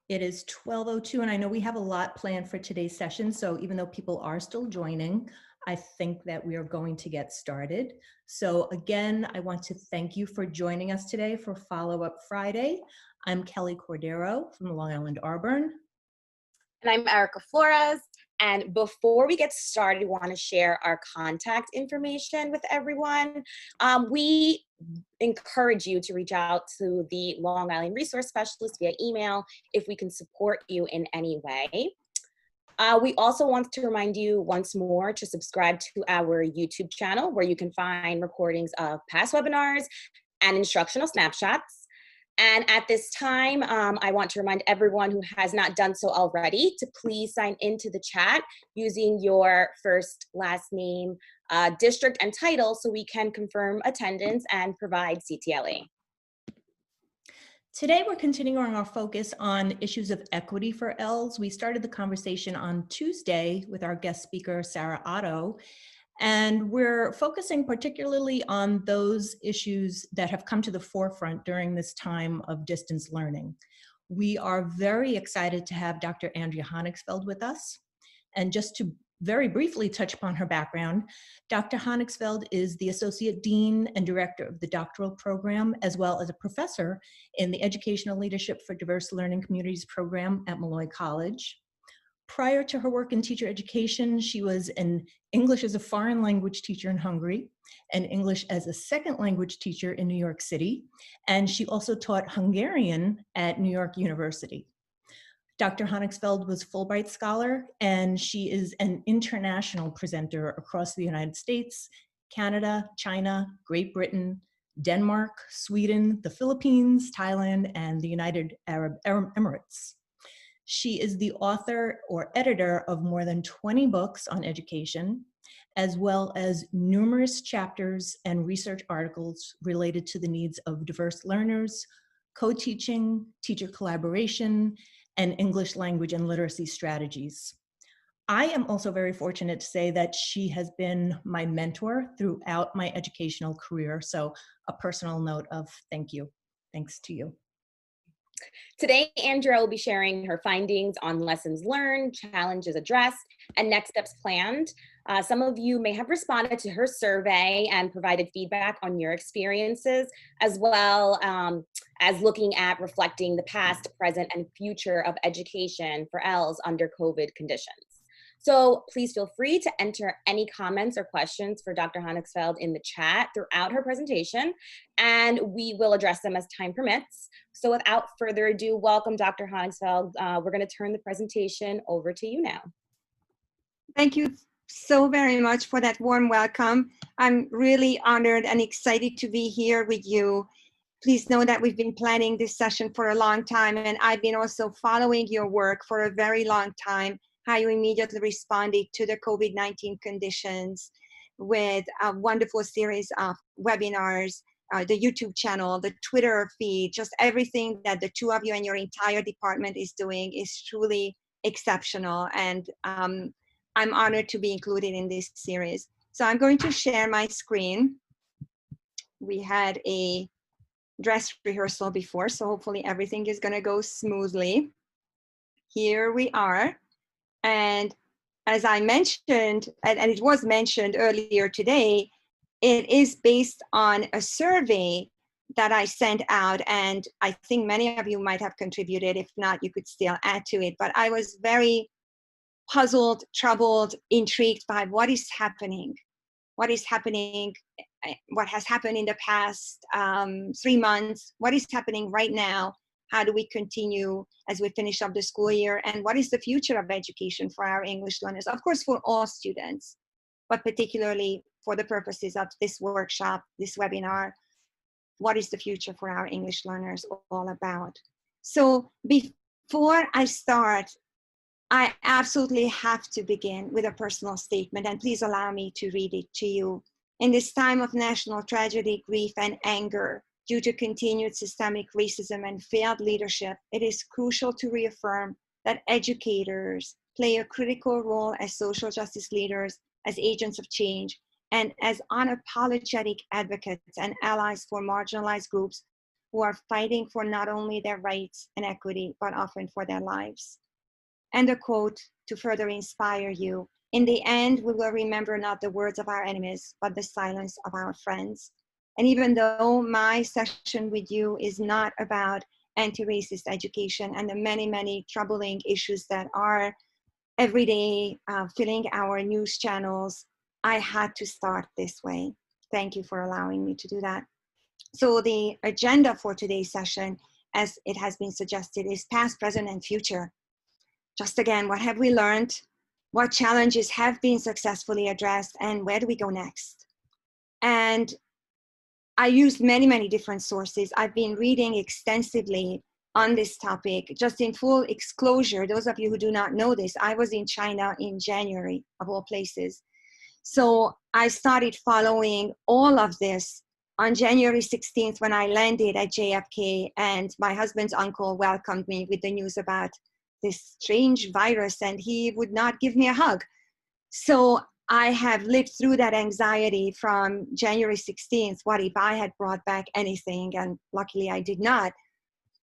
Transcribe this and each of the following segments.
It is 12:02, and I know we have a lot planned for today's session, so even though people are still joining, I think that we are going to get started. So again, I want to thank you for joining us today for Follow-Up Friday. I'm Kelly Cordero from Long Island Auburn. And I'm Erica Flores. And before we get started, we want to share our contact information with everyone. We encourage you to reach out to the Long Island Resource Specialist via email if we can support you in any way. We also want to remind you once more to subscribe to our YouTube channel, where you can find recordings of past webinars and instructional snapshots. And at this time, I want to remind everyone who has not done so already to please sign into the chat using your first, last name, district, and title so we can confirm attendance and provide CTLA. Today, we're continuing our focus on issues of equity for ELLs. We started the conversation on Tuesday with our guest speaker, Sarah Otto, and we're focusing particularly on those issues that have come to the forefront during this time of distance learning. We are very excited to have Dr. Andrea Honigsfeld with us. And just to very briefly touch upon her background, Dr. Honigsfeld is the Associate Dean and Director of the Doctoral Program, as well as a professor in the Educational Leadership for Diverse Learning Communities program at Malloy College. Prior to her work in teacher education, she was an English as a foreign language teacher in Hungary and English as a second language teacher in New York City. And she also taught Hungarian at New York University. Dr. Honigsfeld was Fulbright Scholar, and she is an international presenter across the United States, Canada, China, Great Britain, Denmark, Sweden, the Philippines, Thailand, and the United Arab Emirates. She is the author or editor of more than 20 books on education, as well as numerous chapters and research articles related to the needs of diverse learners, co-teaching, teacher collaboration, and English language and literacy strategies. I am also very fortunate to say that she has been my mentor throughout my educational career. So a personal note of thank you. Thanks to you. Today, Andrea will be sharing her findings on lessons learned, challenges addressed, and next steps planned. Some of you may have responded to her survey and provided feedback on your experiences, as well as looking at reflecting the past, present, and future of education for ELLs under COVID conditions. So please feel free to enter any comments or questions for Dr. Honigsfeld in the chat throughout her presentation, and we will address them as time permits. So without further ado, welcome Dr. Honigsfeld. We're going to turn the presentation over to you now. Thank you so very much for that warm welcome. I'm really honored and excited to be here with you. Please know that we've been planning this session for a long time, and I've been also following your work for a very long time, how you immediately responded to the COVID-19 conditions with a wonderful series of webinars, the YouTube channel, the Twitter feed, just everything that the two of you and your entire department is doing is truly exceptional. And I'm honored to be included in this series. So I'm going to share my screen. We had a dress rehearsal before, so hopefully everything is going to go smoothly. Here we are. And as I mentioned, and it was mentioned earlier today, it is based on a survey that I sent out, and I think many of you might have contributed. If not, you could still add to it. But I was very puzzled, troubled, intrigued by what is happening. What is happening, what has happened in the past 3 months, what is happening right now, how do we continue as we finish up the school year, and what is the future of education for our English learners? Of course, for all students, but particularly for the purposes of this workshop, this webinar, what is the future for our English learners all about? So before I start, I absolutely have to begin with a personal statement, and please allow me to read it to you. In this time of national tragedy, grief, and anger due to continued systemic racism and failed leadership, it is crucial to reaffirm that educators play a critical role as social justice leaders, as agents of change, and as unapologetic advocates and allies for marginalized groups who are fighting for not only their rights and equity, but often for their lives. And a quote to further inspire you: in the end, we will remember not the words of our enemies, but the silence of our friends. And even though my session with you is not about anti-racist education and the many, many troubling issues that are every day filling our news channels, I had to start this way. Thank you for allowing me to do that. So the agenda for today's session, as it has been suggested, is past, present, and future. Just again, what have we learned? What challenges have been successfully addressed, and where do we go next? And I used many, many different sources. I've been reading extensively on this topic. Just in full disclosure, those of you who do not know this, I was in China in January, of all places. So I started following all of this on January 16th when I landed at JFK, and my husband's uncle welcomed me with the news about this strange virus, and he would not give me a hug. So I have lived through that anxiety from January 16th. What if I had brought back anything? And luckily I did not.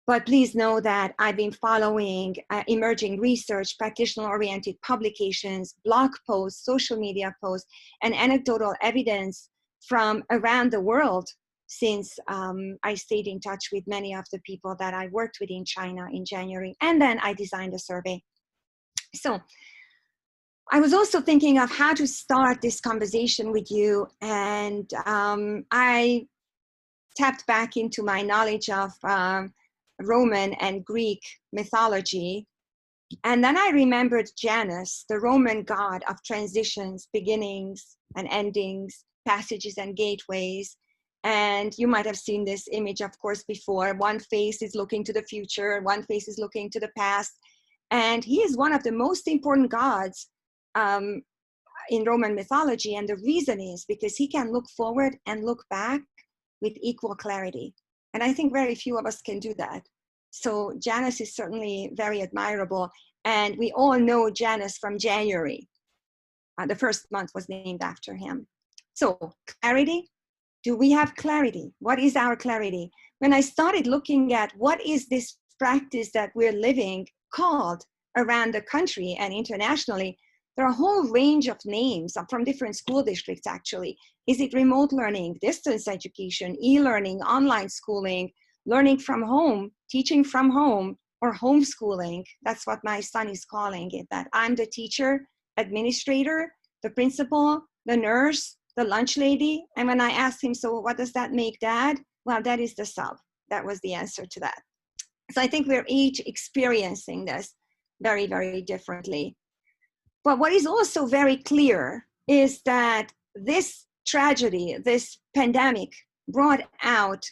But please know that I've been following emerging research, practitioner-oriented publications, blog posts, social media posts, and anecdotal evidence from around the world since I stayed in touch with many of the people that I worked with in China in January. And then I designed a survey. So I was also thinking of how to start this conversation with you, and I tapped back into my knowledge of Roman and Greek mythology. And then I remembered Janus, the Roman god of transitions, beginnings and endings, passages and gateways. And you might have seen this image, of course, before. One face is looking to the future, one face is looking to the past. And he is one of the most important gods in Roman mythology. And the reason is because he can look forward and look back with equal clarity. And I think very few of us can do that. So Janus is certainly very admirable. And we all know Janus from January. The first month was named after him. So clarity, do we have clarity? What is our clarity? When I started looking at what is this practice that we're living called around the country and internationally, there are a whole range of names from different school districts, actually. Is it remote learning, distance education, e-learning, online schooling, learning from home, teaching from home, or homeschooling? That's what my son is calling it, that I'm the teacher, administrator, the principal, the nurse, the lunch lady. And when I asked him, so what does that make dad? Well, that is the sub. That was the answer to that. So I think we're each experiencing this very, very differently. But what is also very clear is that this tragedy, this pandemic, brought out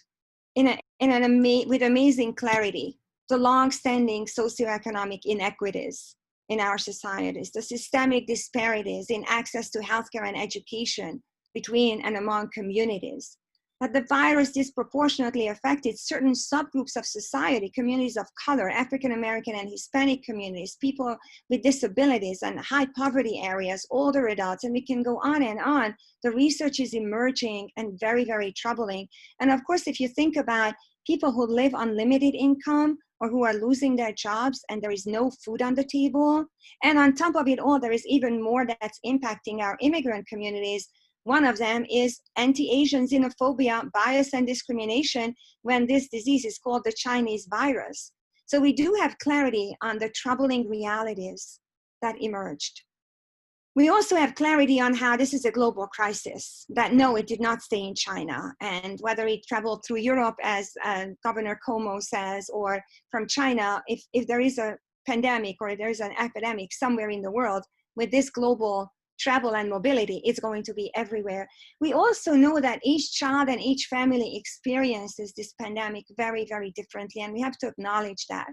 with amazing clarity the long-standing socioeconomic inequities in our societies, the systemic disparities in access to healthcare and education between and among communities, that the virus disproportionately affected certain subgroups of society, communities of color, African American and Hispanic communities, people with disabilities and high poverty areas, older adults, and we can go on and on. The research is emerging and very, very troubling. And of course, if you think about people who live on limited income or who are losing their jobs and there is no food on the table, and on top of it all, there is even more that's impacting our immigrant communities. One of them is anti-Asian xenophobia, bias, and discrimination when this disease is called the Chinese virus. So we do have clarity on the troubling realities that emerged. We also have clarity on how this is a global crisis, that no, it did not stay in China. And whether it traveled through Europe, as Governor Cuomo says, or from China, if there is a pandemic or there is an epidemic somewhere in the world with this global travel and mobility, it's going to be everywhere. We also know that each child and each family experiences this pandemic very, very differently. And we have to acknowledge that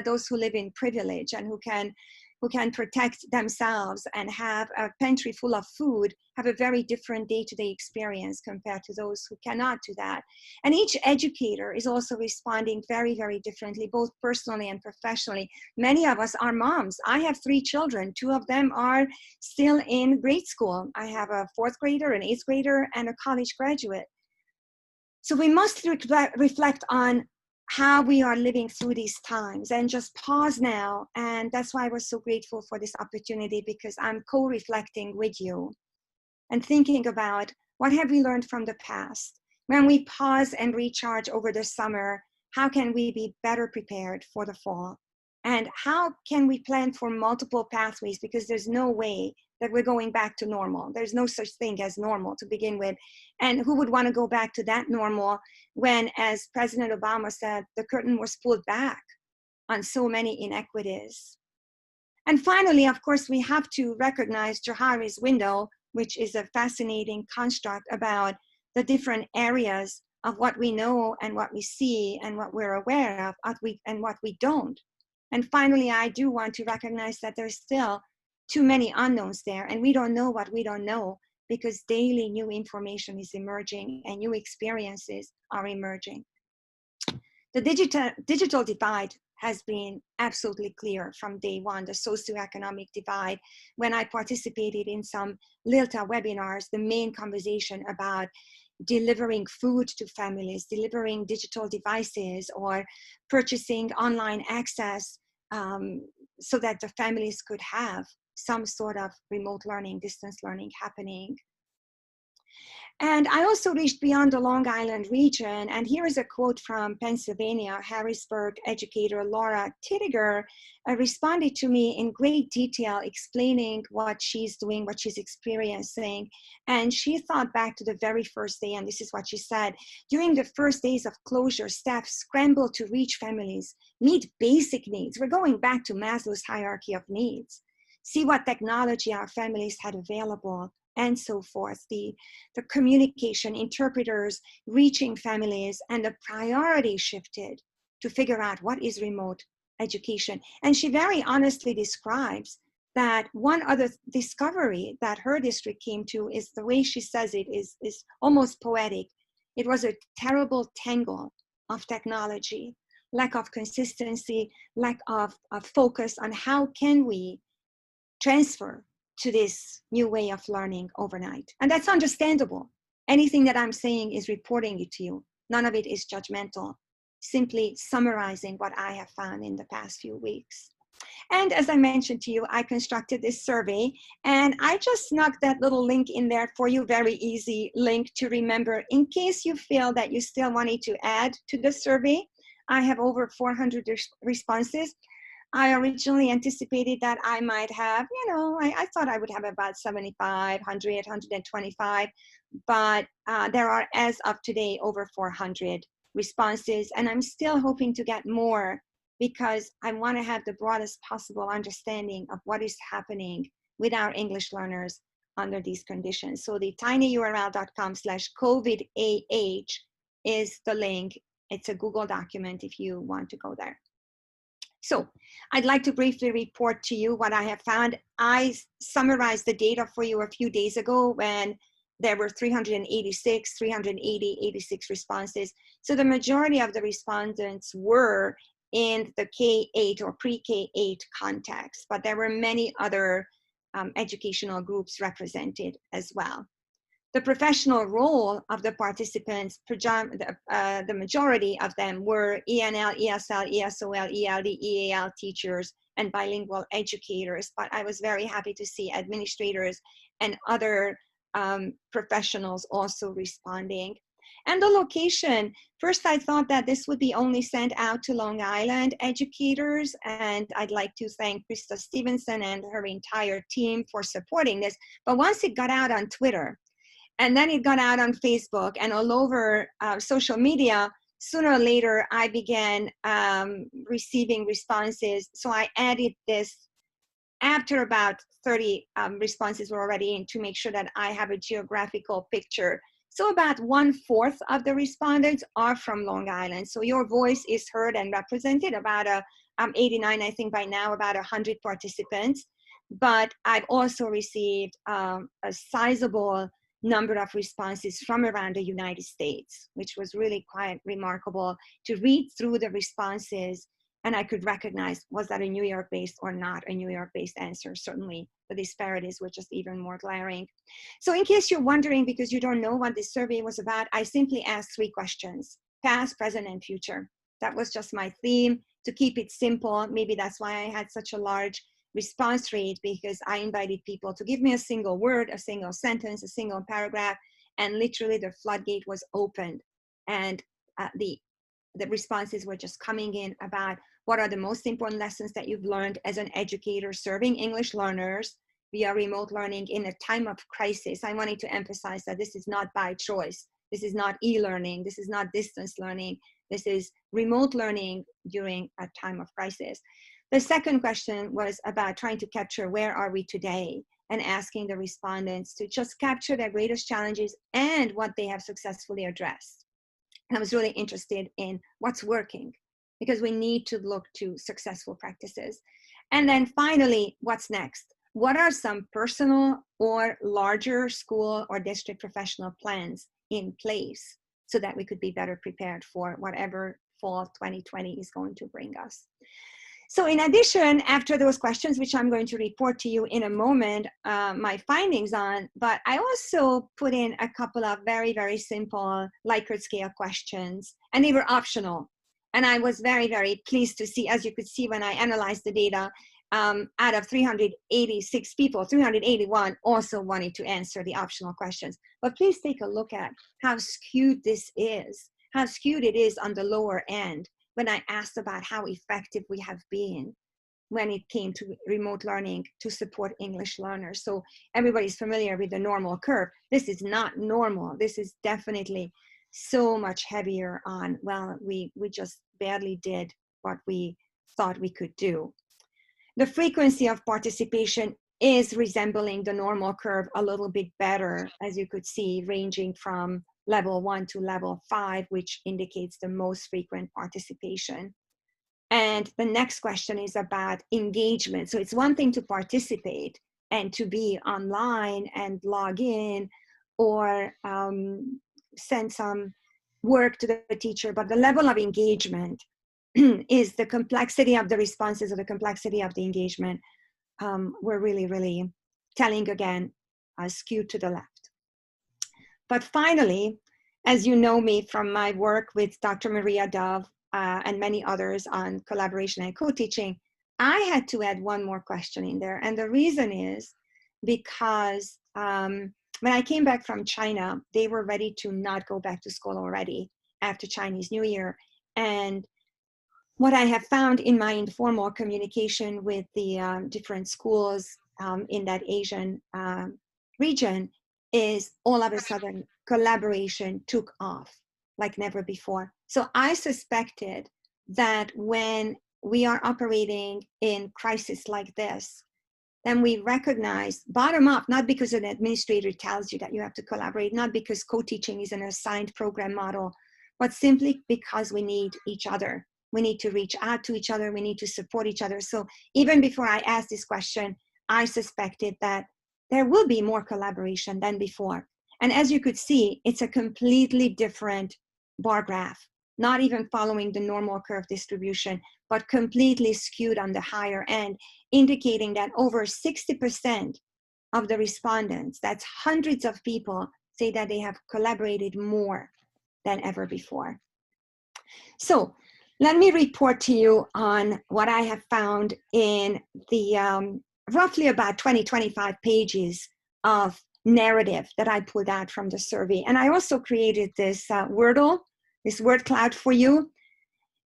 those who live in privilege and who can protect themselves and have a pantry full of food have a very different day-to-day experience compared to those who cannot do that. And each educator is also responding very, very differently, both personally and professionally. Many of us are moms. I have 3 children. 2 of them are still in grade school. I have a 4th grader, an 8th grader, and a college graduate. So we must reflect on how we are living through these times and just pause now. And that's why I was so grateful for this opportunity, because I'm co-reflecting with you and thinking about what have we learned from the past. When we pause and recharge over the summer, how can we be better prepared for the fall? And how can we plan for multiple pathways? Because there's no way that we're going back to normal. There's no such thing as normal to begin with. And who would want to go back to that normal when, as President Obama said, the curtain was pulled back on so many inequities? And finally, of course, we have to recognize Johari's window, which is a fascinating construct about the different areas of what we know and what we see and what we're aware of and what we don't. And finally, I do want to recognize that there's still too many unknowns there, and we don't know what we don't know, because daily new information is emerging and new experiences are emerging. The digital divide has been absolutely clear from day one, the socioeconomic divide. When I participated in some LILTA webinars, the main conversation about delivering food to families, delivering digital devices, or purchasing online access so that the families could have some sort of remote learning, distance learning happening. And I also reached beyond the Long Island region. And here is a quote from Pennsylvania. Harrisburg educator Laura Tittiger responded to me in great detail, explaining what she's doing, what she's experiencing. And she thought back to the very first day, and this is what she said. During the first days of closure, staff scrambled to reach families, meet basic needs. We're going back to Maslow's hierarchy of needs. See what technology our families had available, and so forth. The communication, interpreters reaching families, and the priority shifted to figure out what is remote education. And she very honestly describes that one other discovery that her district came to is, the way she says it is almost poetic. It was a terrible tangle of technology, lack of consistency, lack of focus on how can we transfer to this new way of learning overnight. And that's understandable. Anything that I'm saying is reporting it to you. None of it is judgmental, simply summarizing what I have found in the past few weeks. And as I mentioned to you, I constructed this survey, and I just snuck that little link in there for you, very easy link to remember in case you feel that you still wanted to add to the survey. I have over 400 responses. I originally anticipated that I might have, I thought I would have about 75, 100, 125, but there are, as of today, over 400 responses, and I'm still hoping to get more, because I want to have the broadest possible understanding of what is happening with our English learners under these conditions. So the tinyurl.com/COVIDAH is the link. It's a Google document if you want to go there. So I'd like to briefly report to you what I have found. I summarized the data for you a few days ago when there were 86 responses. So the majority of the respondents were in the K-8 or pre-K-8 context, but there were many other educational groups represented as well. The professional role of the participants, the majority of them were ENL, ESL, ESOL, ELD, EAL teachers, and bilingual educators. But I was very happy to see administrators and other professionals also responding. And the location, first I thought that this would be only sent out to Long Island educators, and I'd like to thank Krista Stevenson and her entire team for supporting this. But once it got out on Twitter, and then it got out on Facebook and all over social media, sooner or later I began receiving responses. So I added this after about 30 responses were already in, to make sure that I have a geographical picture. So about 1/4 of the respondents are from Long Island. So your voice is heard and represented. About 89, I think by now, about 100 participants. But I've also received a sizable number of responses from around the United States, which was really quite remarkable to read through the responses And I could recognize, was that a New York-based or not a New York-based answer? Certainly, the disparities were just even more glaring. So in case you're wondering, because you don't know what this survey was about, I simply asked 3 questions: past, present, and future. That was just my theme, to keep it simple. Maybe that's why I had such a large response rate, because I invited people to give me a single word, a single sentence, a single paragraph, and literally the floodgate was opened. And the responses were just coming in about what are the most important lessons that you've learned as an educator serving English learners via remote learning in a time of crisis. I wanted to emphasize that this is not by choice. This is not e-learning. This is not distance learning. This is remote learning during a time of crisis. The second question was about trying to capture where are we today, and asking the respondents to just capture their greatest challenges and what they have successfully addressed. And I was really interested in what's working, because we need to look to successful practices. And then finally, what's next? What are some personal or larger school or district professional plans in place so that we could be better prepared for whatever fall 2020 is going to bring us? So in addition, after those questions, which I'm going to report to you in a moment, my findings on, but I also put in a couple of very, very simple Likert scale questions, and they were optional. And I was very, very pleased to see, as you could see when I analyzed the data, out of 386 people, 381 also wanted to answer the optional questions. But please take a look at how skewed this is, how skewed it is on the lower end when I asked about how effective we have been when it came to remote learning to support English learners. So everybody's familiar with the normal curve. This is not normal. This is definitely so much heavier on, well, we just barely did what we thought we could do. The frequency of participation is resembling the normal curve a little bit better, as you could see, ranging from level 1 to level 5, which indicates the most frequent participation. And the next question is about engagement. So it's one thing to participate and to be online and log in or send some work to the teacher, but the level of engagement is the complexity of the responses or the complexity of the engagement. We're really, really telling again, skewed to the left. But finally, as you know me from my work with Dr. Maria Dove and many others on collaboration and co-teaching, I had to add one more question in there. And the reason is because when I came back from China, they were ready to not go back to school already after Chinese New Year. And what I have found in my informal communication with the different schools in that Asian region is all of a sudden collaboration took off like never before. So I suspected that when we are operating in crisis like this, then we recognize bottom up, not because an administrator tells you that you have to collaborate, not because co-teaching is an assigned program model, but simply because we need each other. We need to reach out to each other. We need to support each other. So even before I asked this question, I suspected that there will be more collaboration than before. And as you could see, it's a completely different bar graph, not even following the normal curve distribution, but completely skewed on the higher end, indicating that over 60% of the respondents, that's hundreds of people, say that they have collaborated more than ever before. So let me report to you on what I have found in the roughly about 20-25 pages of narrative that I pulled out from the survey. And I also created this Wordle, this word cloud for you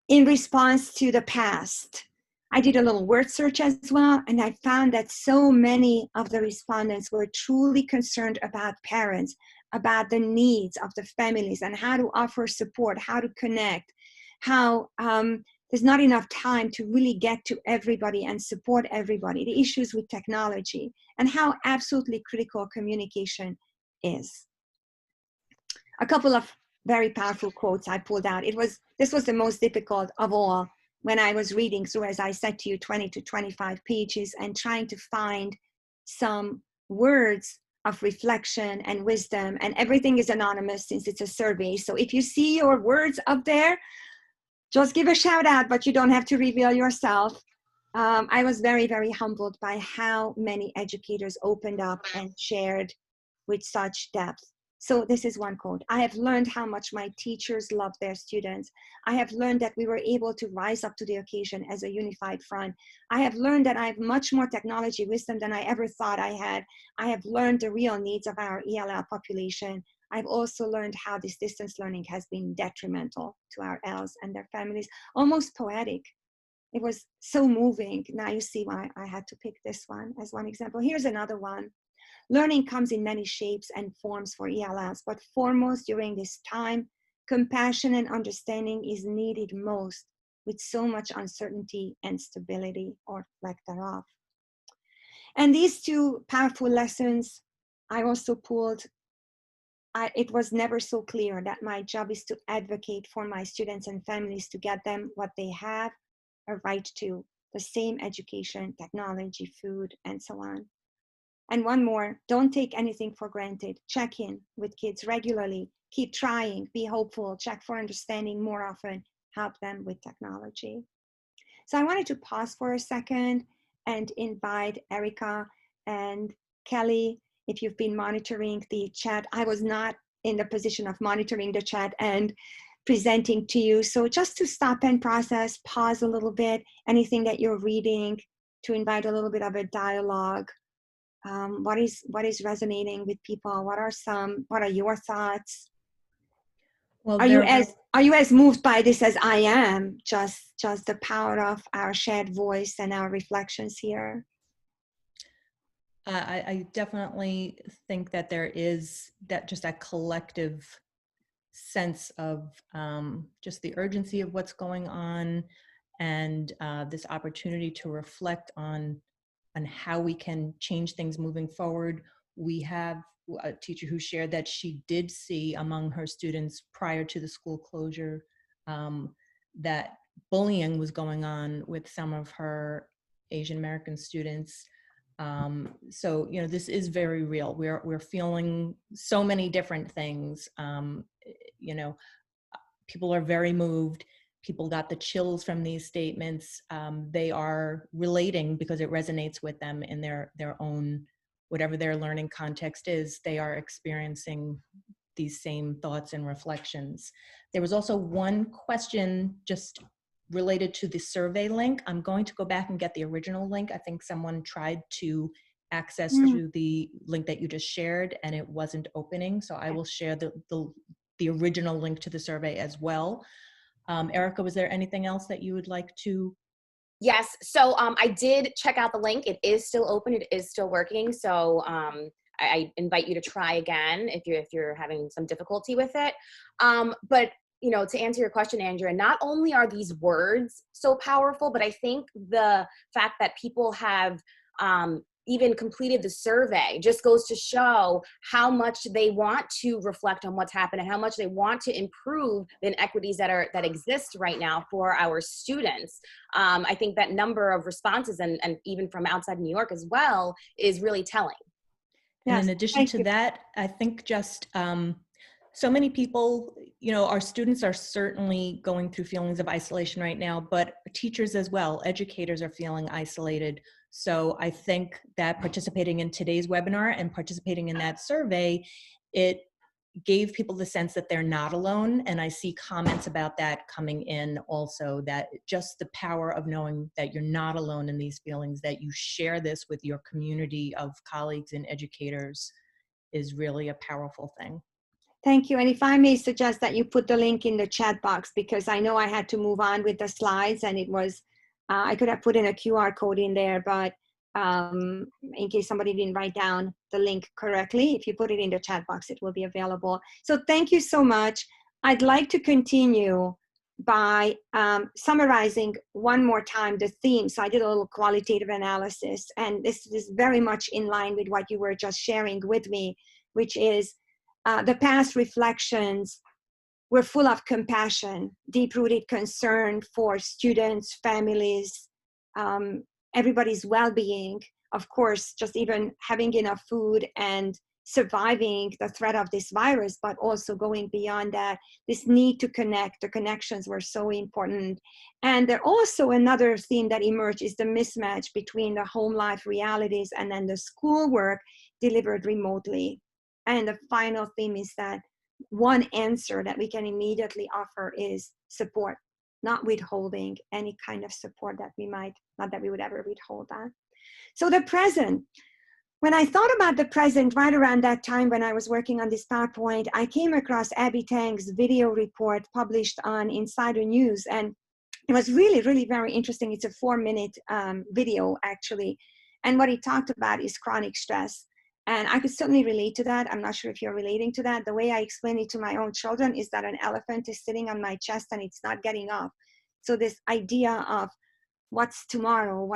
in response to the past. I did a little word search as well, and I found that so many of the respondents were truly concerned about parents, about the needs of the families and how to offer support, how to connect, how there's not enough time to really get to everybody and support everybody, the issues with technology, and how absolutely critical communication is. A couple of very powerful quotes I pulled out. This was the most difficult of all when I was reading through, as I said to you, 20 to 25 pages and trying to find some words of reflection and wisdom, and everything is anonymous since it's a survey. So if you see your words up there, Just give a shout out, but you don't have to reveal yourself. I was very, very humbled by how many educators opened up and shared with such depth. So this is one quote. I have learned how much my teachers love their students. I have learned that we were able to rise up to the occasion as a unified front. I have learned that I have much more technology wisdom than I ever thought I had. I have learned the real needs of our ELL population. I've also learned how this distance learning has been detrimental to our ELLs and their families, almost poetic. It was so moving. Now you see why I had to pick this one as one example. Here's another one. Learning comes in many shapes and forms for ELLs, but foremost during this time, compassion and understanding is needed most with so much uncertainty and stability or lack thereof. And these two powerful lessons I also pulled. It was never so clear that my job is to advocate for my students and families to get them what they have a right to, the same education, technology, food, and so on. And one more, don't take anything for granted. Check in with kids regularly. Keep trying, be hopeful, check for understanding more often, help them with technology. So I wanted to pause for a second and invite Erica and Kelly, if you've been monitoring the chat. I was not in the position of monitoring the chat and presenting to you. So just to stop and process, pause a little bit, anything that you're reading, to invite a little bit of a dialogue. What is resonating with people? What are your thoughts? Well, Are you as moved by this as I am? Just the power of our shared voice and our reflections here. I definitely think that there is that collective sense of just the urgency of what's going on, and this opportunity to reflect on how we can change things moving forward. We have a teacher who shared that she did see among her students prior to the school closure that bullying was going on with some of her Asian American students. So, you know, this is very real. We're feeling so many different things. You know, people are very moved. People got the chills from these statements. They are relating because it resonates with them in their own, whatever their learning context is, they are experiencing these same thoughts and reflections. There was also one question just related to the survey link. I'm going to go back and get the original link. I think someone tried to access through the link that you just shared and it wasn't opening. So I will share the original link to the survey as well. Erica, was there anything else that you would like to? Yes, so I did check out the link. It is still open. It is still working. So I invite you to try again if you're having some difficulty with it. But you know, to answer your question, Andrea, not only are these words so powerful, but I think the fact that people have even completed the survey just goes to show how much they want to reflect on what's happened and how much they want to improve the inequities that exist right now for our students. I think that number of responses and even from outside New York as well is really telling. And Yes, in addition to that, I think just so many people, you know, our students are certainly going through feelings of isolation right now, but teachers as well, educators are feeling isolated. So I think that participating in today's webinar and participating in that survey, it gave people the sense that they're not alone. And I see comments about that coming in also, that just the power of knowing that you're not alone in these feelings, that you share this with your community of colleagues and educators is really a powerful thing. Thank you. And if I may suggest that you put the link in the chat box, because I know I had to move on with the slides and it was, I could have put in a QR code in there, but in case somebody didn't write down the link correctly, if you put it in the chat box, it will be available. So thank you so much. I'd like to continue by summarizing one more time the theme. So I did a little qualitative analysis, and this is very much in line with what you were just sharing with me, which is the past reflections were full of compassion, deep-rooted concern for students, families, everybody's well-being. Of course, just even having enough food and surviving the threat of this virus, but also going beyond that, this need to connect. The connections were so important. And there also another theme that emerged is the mismatch between the home life realities and then the schoolwork delivered remotely. And the final theme is that one answer that we can immediately offer is support, not withholding any kind of support that we might, not that we would ever withhold that. So the present. When I thought about the present, right around that time when I was working on this PowerPoint, I came across Abby Tang's video report published on Insider News. And it was really, really very interesting. It's a 4-minute video, actually. And what he talked about is chronic stress. And I could certainly relate to that. I'm not sure if you're relating to that. The way I explain it to my own children is that an elephant is sitting on my chest and it's not getting up. So this idea of what's tomorrow,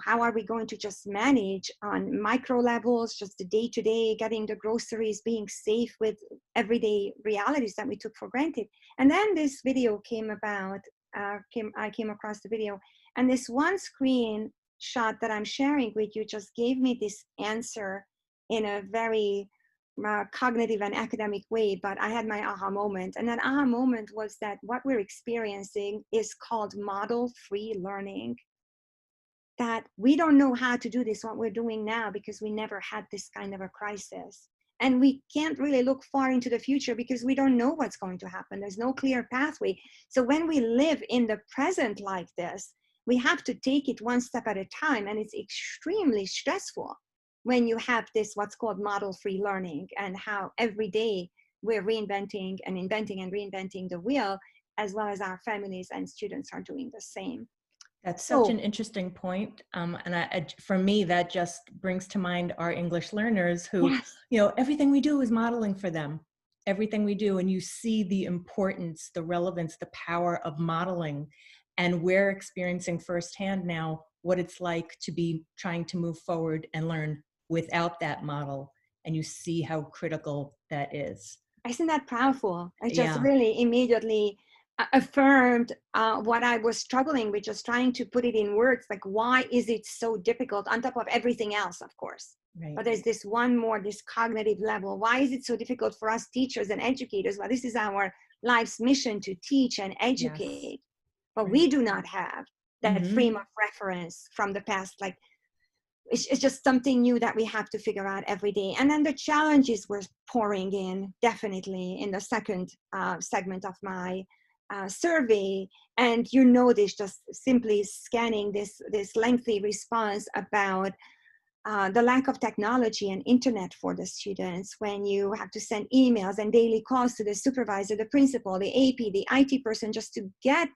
how are we going to just manage on micro levels, just the day-to-day, getting the groceries, being safe with everyday realities that we took for granted. And then this video came about, I came across the video, and this one screen shot that I'm sharing with you just gave me this answer in a very cognitive and academic way, but I had my aha moment. And that aha moment was that what we're experiencing is called model-free learning. That we don't know how to do this, what we're doing now, because we never had this kind of a crisis. And we can't really look far into the future because we don't know what's going to happen. There's no clear pathway. So when we live in the present like this, we have to take it one step at a time. And it's extremely stressful when you have this, what's called model-free learning, and how every day we're reinventing and inventing and reinventing the wheel, as well as our families and students are doing the same. That's such an interesting point. For me, that just brings to mind our English learners who, Yes. Everything we do is modeling for them. Everything we do, and you see the importance, the relevance, the power of modeling. And we're experiencing firsthand now what it's like to be trying to move forward and learn without that model. And you see how critical that is. Isn't that powerful? It just Yeah. really immediately affirmed what I was struggling with, just trying to put it in words, like, why is it so difficult on top of everything else, of course. Right. But there's this one more, this cognitive level. Why is it so difficult for us teachers and educators? Well, this is our life's mission, to teach and educate. Yes. But we do not have that frame of reference from the past. Like, it's just something new that we have to figure out every day. And then the challenges were pouring in, definitely, in the second segment of my survey. And this just simply scanning this lengthy response about the lack of technology and internet for the students, when you have to send emails and daily calls to the supervisor, the principal, the AP, the IT person, just to get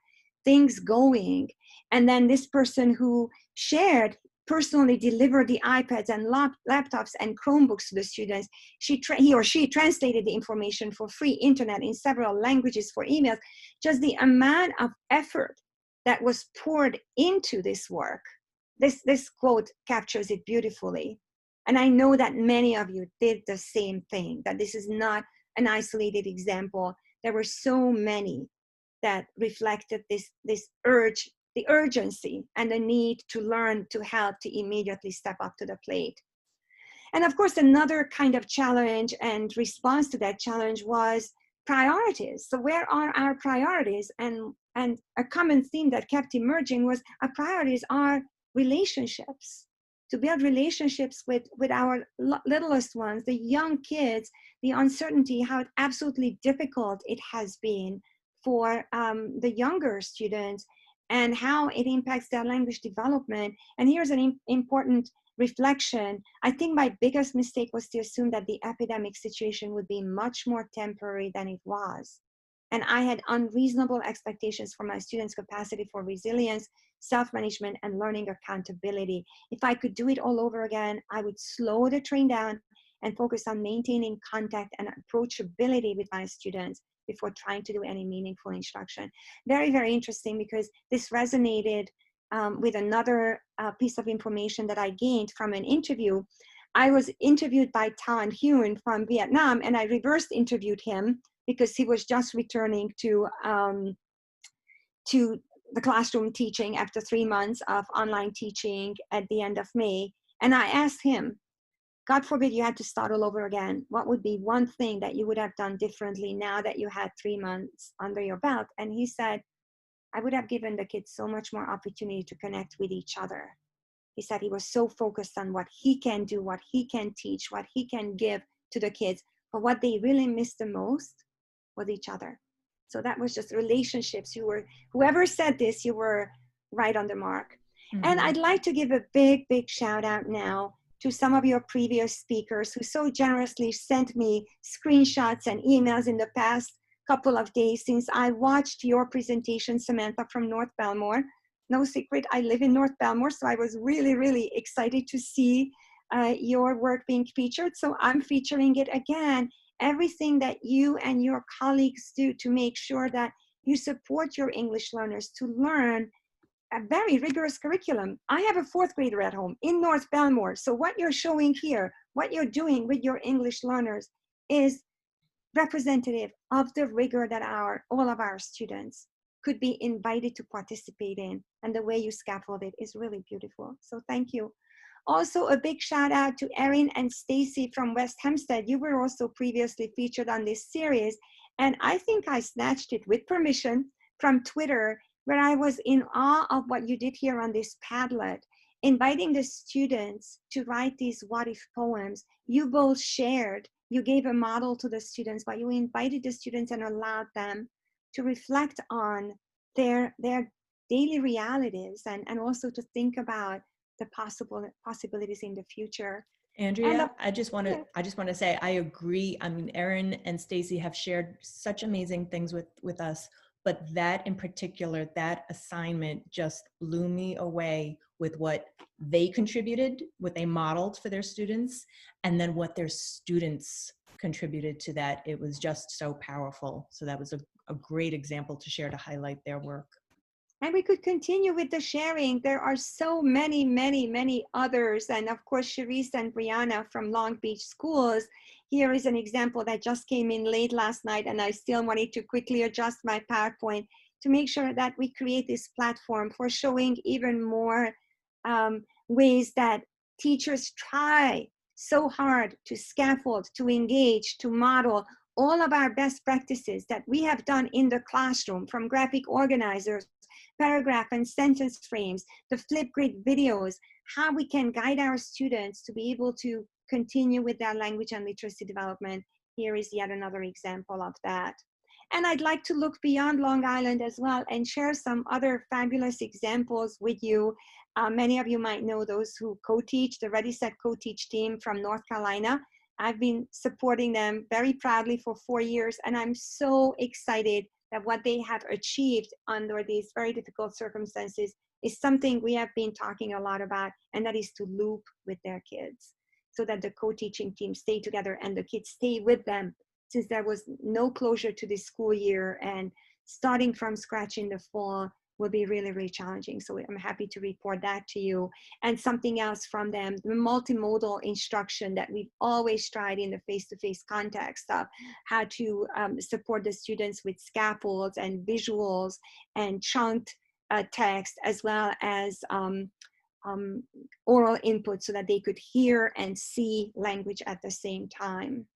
things going. And then this person who shared personally delivered the iPads and laptops and Chromebooks to the students. He or she translated the information for free internet in several languages for emails. Just the amount of effort that was poured into this work. This quote captures it beautifully. And I know that many of you did the same thing, that this is not an isolated example. There were so many that reflected this urge, the urgency and the need to learn, to help, to immediately step up to the plate. And of course, another kind of challenge and response to that challenge was priorities. So where are our priorities? And a common theme that kept emerging was our priorities are relationships, to build relationships with our littlest ones, the young kids, the uncertainty, how absolutely difficult it has been for the younger students, and how it impacts their language development. And here's an important reflection. I think my biggest mistake was to assume that the epidemic situation would be much more temporary than it was. And I had unreasonable expectations for my students' capacity for resilience, self-management, and learning accountability. If I could do it all over again, I would slow the train down and focus on maintaining contact and approachability with my students before trying to do any meaningful instruction. Very, very interesting, because this resonated with another piece of information that I gained from an interview. I was interviewed by Tan Huynh from Vietnam, and I reverse interviewed him because he was just returning to the classroom teaching after 3 months of online teaching at the end of May. And I asked him, God forbid you had to start all over again, what would be one thing that you would have done differently now that you had 3 months under your belt? And he said, I would have given the kids so much more opportunity to connect with each other. He said he was so focused on what he can do, what he can teach, what he can give to the kids. But what they really missed the most was each other. So that was just relationships. Whoever said this, you were right on the mark. Mhm. And I'd like to give a big, big shout out now to some of your previous speakers who so generously sent me screenshots and emails in the past couple of days since I watched your presentation, Samantha, from North Belmore. No secret, I live in North Belmore, so I was really, really excited to see your work being featured. So I'm featuring it again. Everything that you and your colleagues do to make sure that you support your English learners to learn a very rigorous curriculum. I have a 4th grader at home in North Belmore. So what you're showing here, what you're doing with your English learners is representative of the rigor that all of our students could be invited to participate in. And the way you scaffold it is really beautiful. So thank you. Also, a big shout out to Erin and Stacy from West Hempstead. You were also previously featured on this series. And I think I snatched it with permission from Twitter, where I was in awe of what you did here on this Padlet, inviting the students to write these what if poems. You both shared, you gave a model to the students, but you invited the students and allowed them to reflect on their daily realities and also to think about the possibilities in the future. Andrea, I just want to say I agree. I mean, Erin and Stacy have shared such amazing things with us, but that in particular, that assignment just blew me away with what they contributed, what they modeled for their students, and then what their students contributed to that. It was just so powerful. So that was a great example to share to highlight their work. And we could continue with the sharing. There are so many, many, many others. And of course, Sharice and Brianna from Long Beach Schools. Here is an example that just came in late last night, and I still wanted to quickly adjust my PowerPoint to make sure that we create this platform for showing even more ways that teachers try so hard to scaffold, to engage, to model all of our best practices that we have done in the classroom, from graphic organizers, paragraph and sentence frames, the Flipgrid videos, how we can guide our students to be able to continue with their language and literacy development. Here is yet another example of that. And I'd like to look beyond Long Island as well and share some other fabulous examples with you. Many of you might know those who co-teach, the Ready, Set, Co-Teach team from North Carolina. I've been supporting them very proudly for 4 years, and I'm so excited that what they have achieved under these very difficult circumstances is something we have been talking a lot about, and that is to loop with their kids so that the co-teaching team stay together and the kids stay with them, since there was no closure to this school year, and starting from scratch in the fall will be really, really challenging. So I'm happy to report that to you. And something else from them, the multimodal instruction that we've always tried in the face-to-face context of how to support the students with scaffolds and visuals and chunked text, as well as oral input so that they could hear and see language at the same time.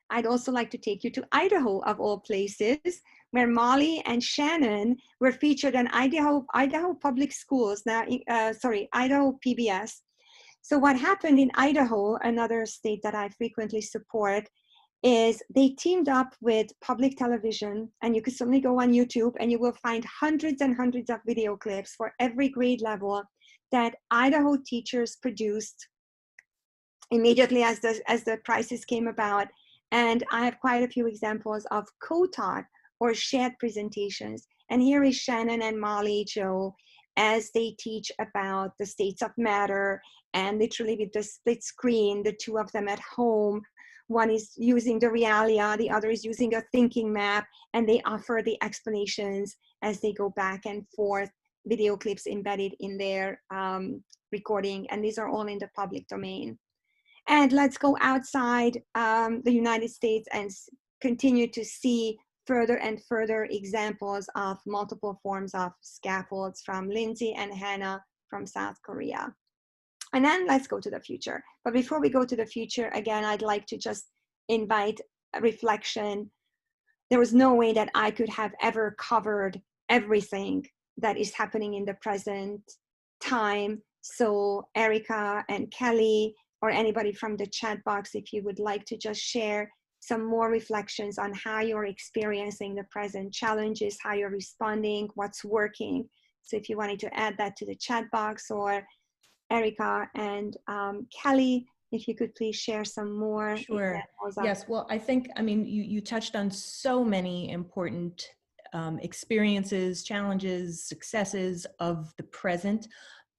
I'd also like to take you to Idaho, of all places, where Molly and Shannon were featured in Idaho Public Schools, Idaho PBS. So what happened in Idaho, another state that I frequently support, is they teamed up with public television, and you can certainly go on YouTube and you will find hundreds and hundreds of video clips for every grade level that Idaho teachers produced immediately as the crisis came about. And I have quite a few examples of co-taught or shared presentations. And here is Shannon and Molly Jo as they teach about the states of matter, and literally with the split screen, the two of them at home. One is using the realia, the other is using a thinking map, and they offer the explanations as they go back and forth, video clips embedded in their recording. And these are all in the public domain. And let's go outside the United States and continue to see further and further examples of multiple forms of scaffolds from Lindsay and Hannah from South Korea. And then let's go to the future. But before we go to the future, again, I'd like to just invite a reflection. There was no way that I could have ever covered everything that is happening in the present time. So Erica and Kelly, or anybody from the chat box, if you would like to just share some more reflections on how you're experiencing the present challenges, how you're responding, what's working. So if you wanted to add that to the chat box, or Erica and Kelly, if you could please share some more. Sure. Yes. Well, I think, I mean, you touched on so many important experiences, challenges, successes of the present.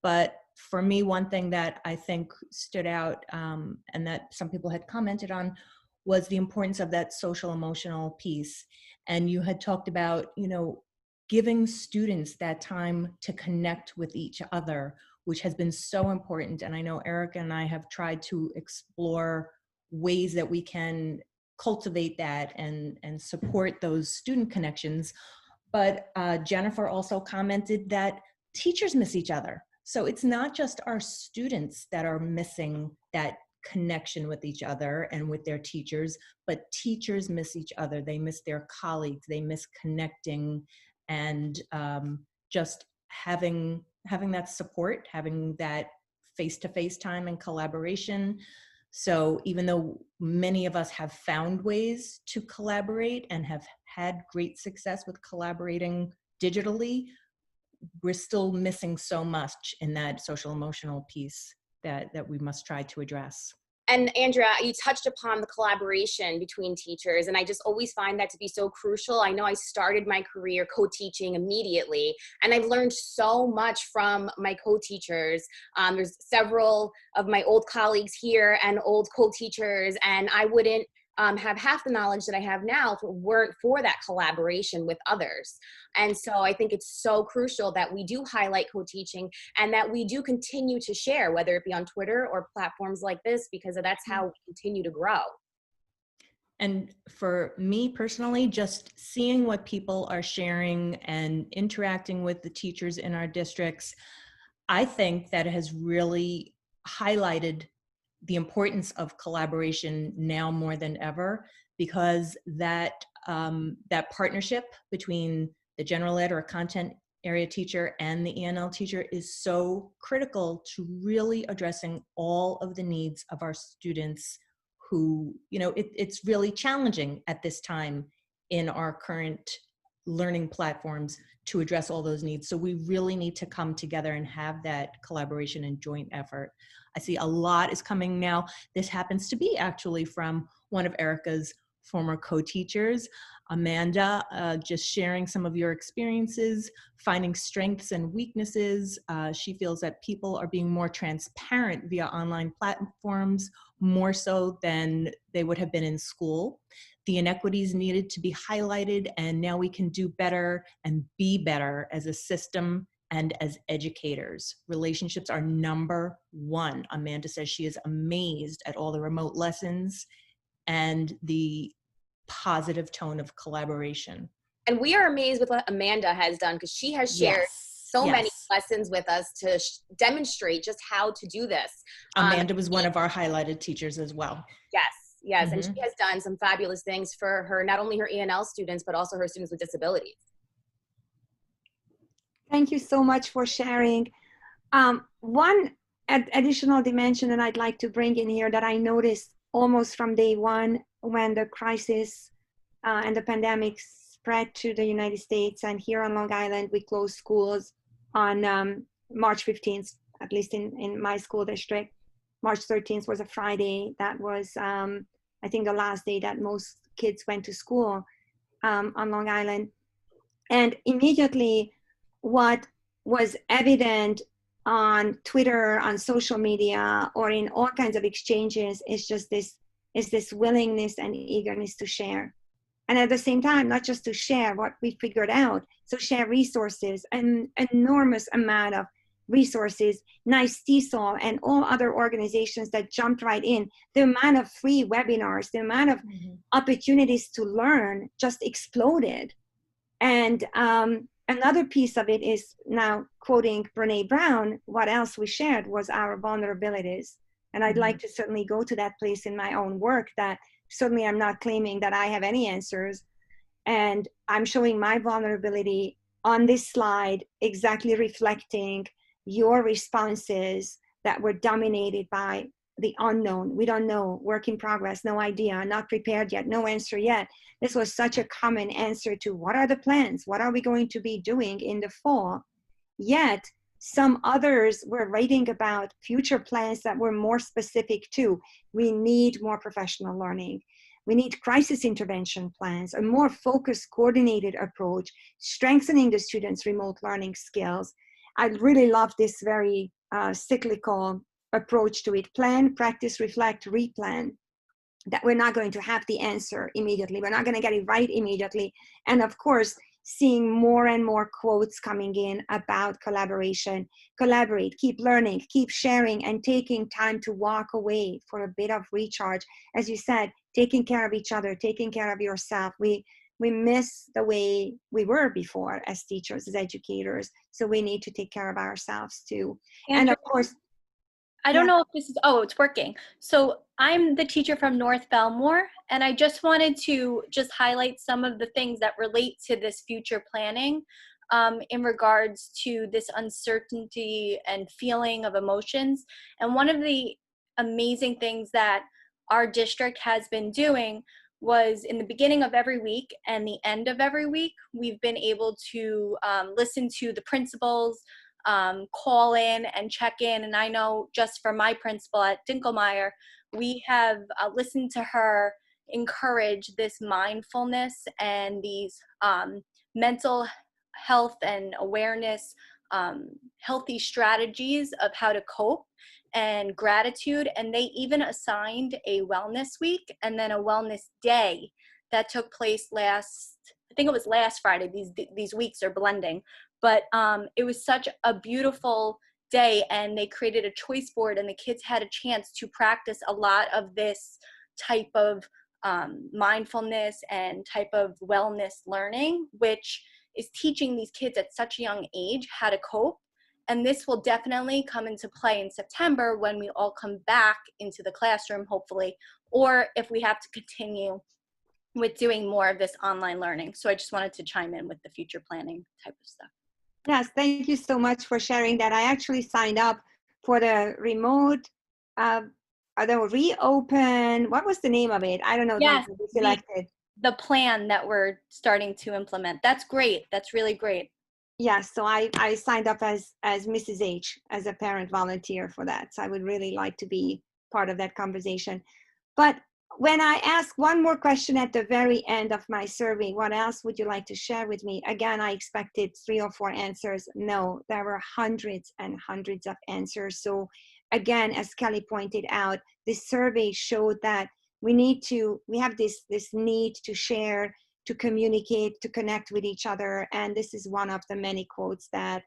But for me, one thing that I think stood out and that some people had commented on was the importance of that social emotional piece. And you had talked about, you know, giving students that time to connect with each other, which has been so important. And I know Erica and I have tried to explore ways that we can cultivate that and support those student connections. But Jennifer also commented that teachers miss each other. So it's not just our students that are missing that connection with each other and with their teachers, but teachers miss each other. They miss their colleagues. They miss connecting and just having that support, having that face-to-face time and collaboration. So even though many of us have found ways to collaborate and have had great success with collaborating digitally, we're still missing so much in that social emotional piece that we must try to address. And Andrea, you touched upon the collaboration between teachers, and I just always find that to be so crucial. I know I started my career co-teaching immediately, and I've learned so much from my co-teachers. There's several of my old colleagues here and old co-teachers, and I wouldn't have half the knowledge that I have now if it weren't for that collaboration with others. And so I think it's so crucial that we do highlight co-teaching and that we do continue to share, whether it be on Twitter or platforms like this, because that's how we continue to grow. And for me personally, just seeing what people are sharing and interacting with the teachers in our districts, I think that has really highlighted the importance of collaboration now more than ever, because that partnership between the general ed or content area teacher and the ENL teacher is so critical to really addressing all of the needs of our students who, you know, it's really challenging at this time in our current learning platforms to address all those needs. So we really need to come together and have that collaboration and joint effort. I see a lot is coming now. This happens to be actually from one of Erica's former co-teachers, Amanda, just sharing some of your experiences, finding strengths and weaknesses. She feels that people are being more transparent via online platforms, more so than they would have been in school. The inequities needed to be highlighted, and now we can do better and be better as a system and as educators. Relationships are number one. Amanda says she is amazed at all the remote lessons and the positive tone of collaboration. And we are amazed with what Amanda has done, because she has shared many lessons with us to demonstrate just how to do this. Amanda was one of our highlighted teachers as well. Yes, and she has done some fabulous things for her, not only her ENL students, but also her students with disabilities. Thank you so much for sharing. One additional dimension that I'd like to bring in here that I noticed almost from day one when the crisis and the pandemic spread to the United States, and here on Long Island, we closed schools on March 15th, at least in my school district. March 13th was a Friday. That was, I think, the last day that most kids went to school on Long Island. And immediately, what was evident on Twitter, on social media, or in all kinds of exchanges is just this willingness and eagerness to share. And at the same time, not just to share what we figured out, so share resources, an enormous amount of resources, NICE ESOL, and all other organizations that jumped right in. The amount of free webinars, the amount of opportunities to learn just exploded. And Another piece of it is, now quoting Brene Brown, what else we shared was our vulnerabilities. And I'd like to certainly go to that place in my own work, that certainly I'm not claiming that I have any answers. And I'm showing my vulnerability on this slide, exactly reflecting your responses that were dominated by the unknown. We don't know, work in progress, no idea, not prepared yet, no answer yet. This was such a common answer to what are the plans? What are we going to be doing in the fall? Yet some others were writing about future plans that were more specific too. We need more professional learning. We need crisis intervention plans, a more focused, coordinated approach, strengthening the students' remote learning skills. I really love this very cyclical approach to it. Plan, practice, reflect, replan. That we're not going to have the answer immediately. We're not going to get it right immediately. And of course, seeing more and more quotes coming in about collaboration. Collaborate, keep learning, keep sharing, and taking time to walk away for a bit of recharge. As you said, taking care of each other, taking care of yourself. We miss the way we were before as teachers, as educators. So we need to take care of ourselves too. And of course, I don't know if this is, oh, it's working. So I'm the teacher from North Belmore, and I just wanted to just highlight some of the things that relate to this future planning in regards to this uncertainty and feeling of emotions. And one of the amazing things that our district has been doing was in the beginning of every week and the end of every week, we've been able to listen to the principals, call in and check in. And I know just for my principal at Dinkelmeyer, we have listened to her encourage this mindfulness and these mental health and awareness, healthy strategies of how to cope and gratitude. And they even assigned a wellness week and then a wellness day that took place I think it was last Friday. These weeks are blending. But it was such a beautiful day, and they created a choice board, and the kids had a chance to practice a lot of this type of mindfulness and type of wellness learning, which is teaching these kids at such a young age how to cope. And this will definitely come into play in September when we all come back into the classroom, hopefully, or if we have to continue with doing more of this online learning. So I just wanted to chime in with the future planning type of stuff. Yes, thank you so much for sharing that. I actually signed up for the remote, the reopen, what was the name of it? I don't know. Yes, selected. The plan that we're starting to implement. That's great. That's really great. Yes, so I signed up as Mrs. H, as a parent volunteer for that. So I would really like to be part of that conversation. But when I ask one more question at the very end of my survey, what else would you like to share with me? Again, I expected 3 or 4 answers. No, there were hundreds and hundreds of answers. So again, as Kelly pointed out, this survey showed that we have this need to share, to communicate, to connect with each other. And this is one of the many quotes that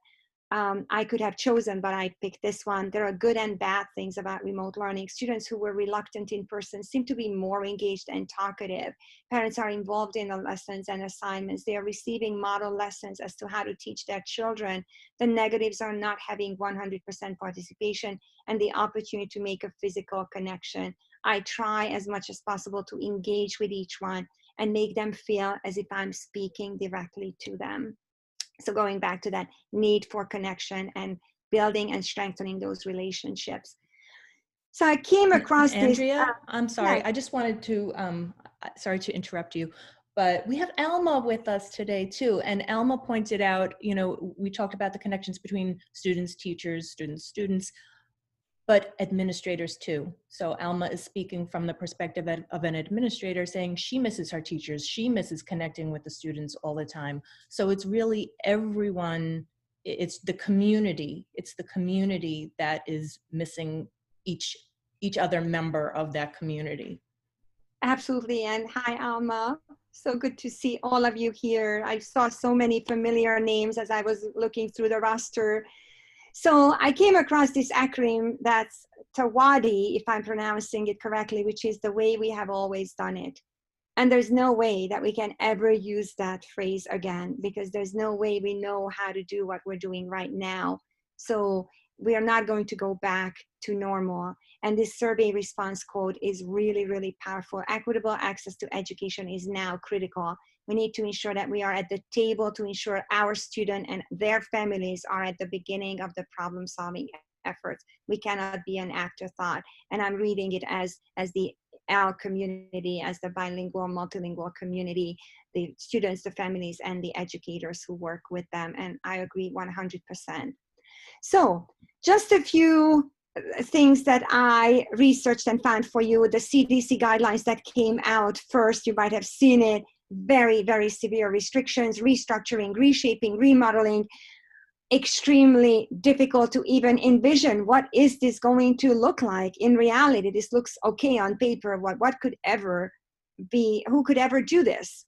I could have chosen, but I picked this one. There are good and bad things about remote learning. Students who were reluctant in person seem to be more engaged and talkative. Parents are involved in the lessons and assignments. They are receiving model lessons as to how to teach their children. The negatives are not having 100% participation and the opportunity to make a physical connection. I try as much as possible to engage with each one and make them feel as if I'm speaking directly to them. So going back to that need for connection and building and strengthening those relationships. So I came across Andrea, this. I'm sorry. Yeah. I just wanted to, sorry to interrupt you, but we have Alma with us today too. And Alma pointed out, we talked about the connections between students, teachers, students, but administrators too. So Alma is speaking from the perspective of an administrator, saying she misses her teachers. She misses connecting with the students all the time. So it's really everyone, it's the community. It's the community that is missing each other member of that community. Absolutely. And hi, Alma. So good to see all of you here. I saw so many familiar names as I was looking through the roster. So I came across this acronym that's TAWADI, if I'm pronouncing it correctly, which is the way we have always done it. And there's no way that we can ever use that phrase again, because there's no way we know how to do what we're doing right now. So we are not going to go back to normal. And this survey response code is really, really powerful. Equitable access to education is now critical. We need to ensure that we are at the table to ensure our student and their families are at the beginning of the problem-solving efforts. We cannot be an afterthought. And I'm reading it as the our community, as the bilingual, multilingual community, the students, the families, and the educators who work with them. And I agree 100%. So just a few things that I researched and found for you. The CDC guidelines that came out first, you might have seen it, very, very severe restrictions, restructuring, reshaping, remodeling, extremely difficult to even envision what is this going to look like in reality. This looks okay on paper. What could ever be, who could ever do this?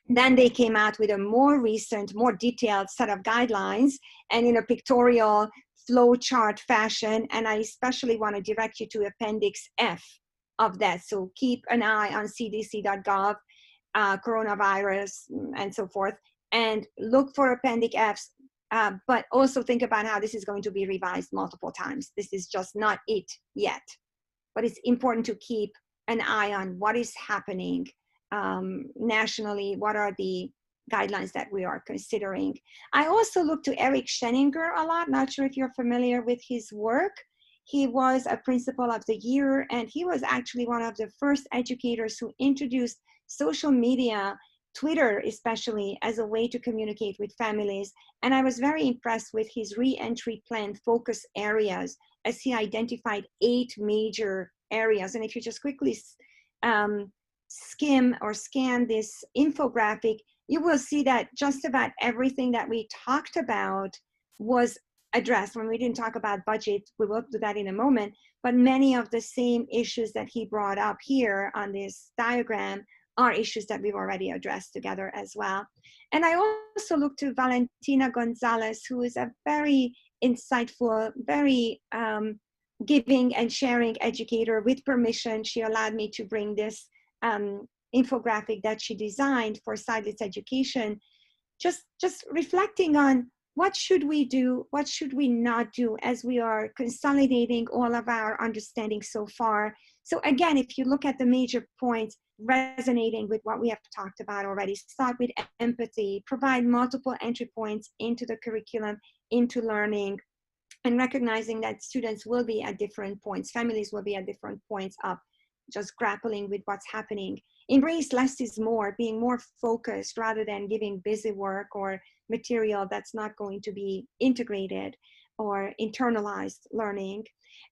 Then they came out with a more recent, more detailed set of guidelines and in a pictorial flow chart fashion. And I especially want to direct you to Appendix F of that. So keep an eye on cdc.gov, coronavirus, and so forth, and look for Appendix F's. But also think about how this is going to be revised multiple times. This is just not it yet. But it's important to keep an eye on what is happening nationally, what are the guidelines that we are considering. I also look to Eric Scheninger a lot. Not sure if you're familiar with his work. He was a principal of the year, and he was actually one of the first educators who introduced social media, Twitter especially, as a way to communicate with families. And I was very impressed with his re-entry plan focus areas, as he identified 8 major areas. And if you just quickly skim or scan this infographic, you will see that just about everything that we talked about was addressed. When we didn't talk about budget, we will do that in a moment, but many of the same issues that he brought up here on this diagram are issues that we've already addressed together as well. And I also look to Valentina Gonzalez, who is a very insightful, very giving and sharing educator. With permission, she allowed me to bring this infographic that she designed for Sideless Education, just reflecting on what should we do, what should we not do as we are consolidating all of our understanding so far. So again, if you look at the major points resonating with what we have talked about already, start with empathy, provide multiple entry points into the curriculum, into learning, and recognizing that students will be at different points, families will be at different points up, just grappling with what's happening. Embrace less is more, being more focused rather than giving busy work or material that's not going to be integrated or internalized learning,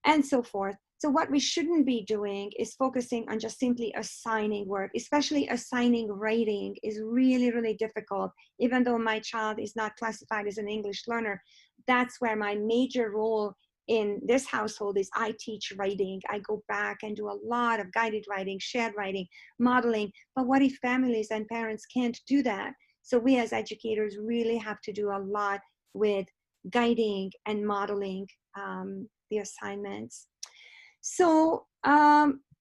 and so forth. So what we shouldn't be doing is focusing on just simply assigning work, especially assigning writing is really, really difficult. Even though my child is not classified as an English learner, that's where my major role in this household is I teach writing. I go back and do a lot of guided writing, shared writing, modeling. But what if families and parents can't do that? So we as educators really have to do a lot with guiding and modeling the assignments. So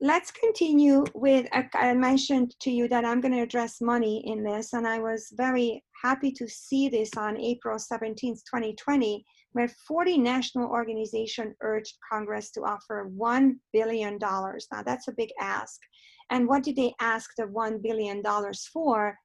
let's continue with, I mentioned to you that I'm going to address money in this, and I was very happy to see this on April 17th, 2020, where 40 national organizations urged Congress to offer $1 billion. Now that's a big ask. And what did they ask the $1 billion for?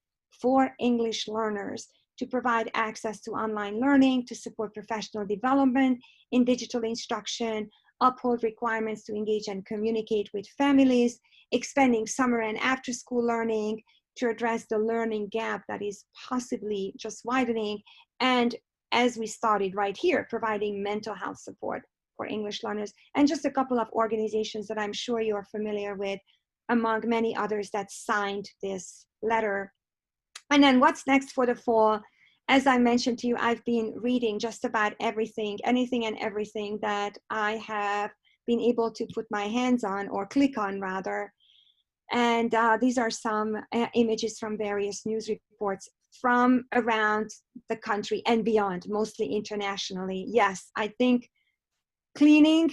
For English learners, to provide access to online learning, to support professional development in digital instruction, uphold requirements to engage and communicate with families, expanding summer and after school learning to address the learning gap that is possibly just widening, and as we started right here, providing mental health support for English learners, and just a couple of organizations that I'm sure you're familiar with, among many others that signed this letter. And then what's next for the fall? As I mentioned to you, I've been reading just about everything, anything and everything that I have been able to put my hands on, or click on rather. And these are some images from various news reports from around the country and beyond, mostly internationally. Yes, I think cleaning